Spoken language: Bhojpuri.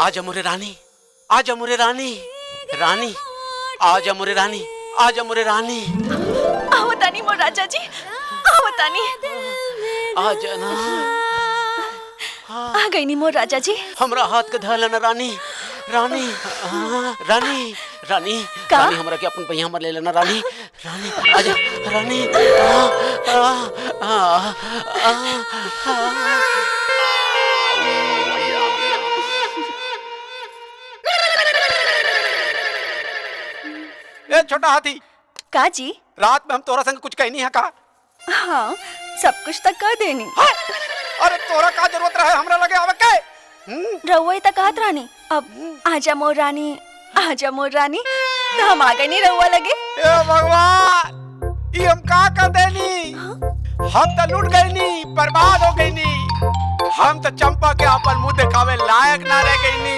आजा मोरे रानी, आजा मोरे रानी, रानी आजा मोरे रानी, आजा मोरे रानी। आवतानी मोर राजा जी, आवतानी। आजा ना। आ गई नी मोर राजा जी। हमरा हाथ के धल ना रानी, रानी रानी रानी का? रानी हमरा के अपन पहिया में ले लेना रानी, रानी आजा रानी। ए छोटा हाथी, का जी? रात में हम तोरा संग कुछ कहनी है का? हाँ, सब कुछ तक कह देनी। हाँ? अरे तोरा का जरूरत रहे हमरा लगे आवे के? रउआ तक कहत रानी, अब आजा मोर रानी, आजा मोर रानी, तो हम आ गए नी रउआ लगे। ए भगवान, ये हम का कर देनी? हम तो लूट गई नी, बर्बाद हो गई नी। हम तो चंपा के अपन मुंह दिखावे लायक ना रह गई नी।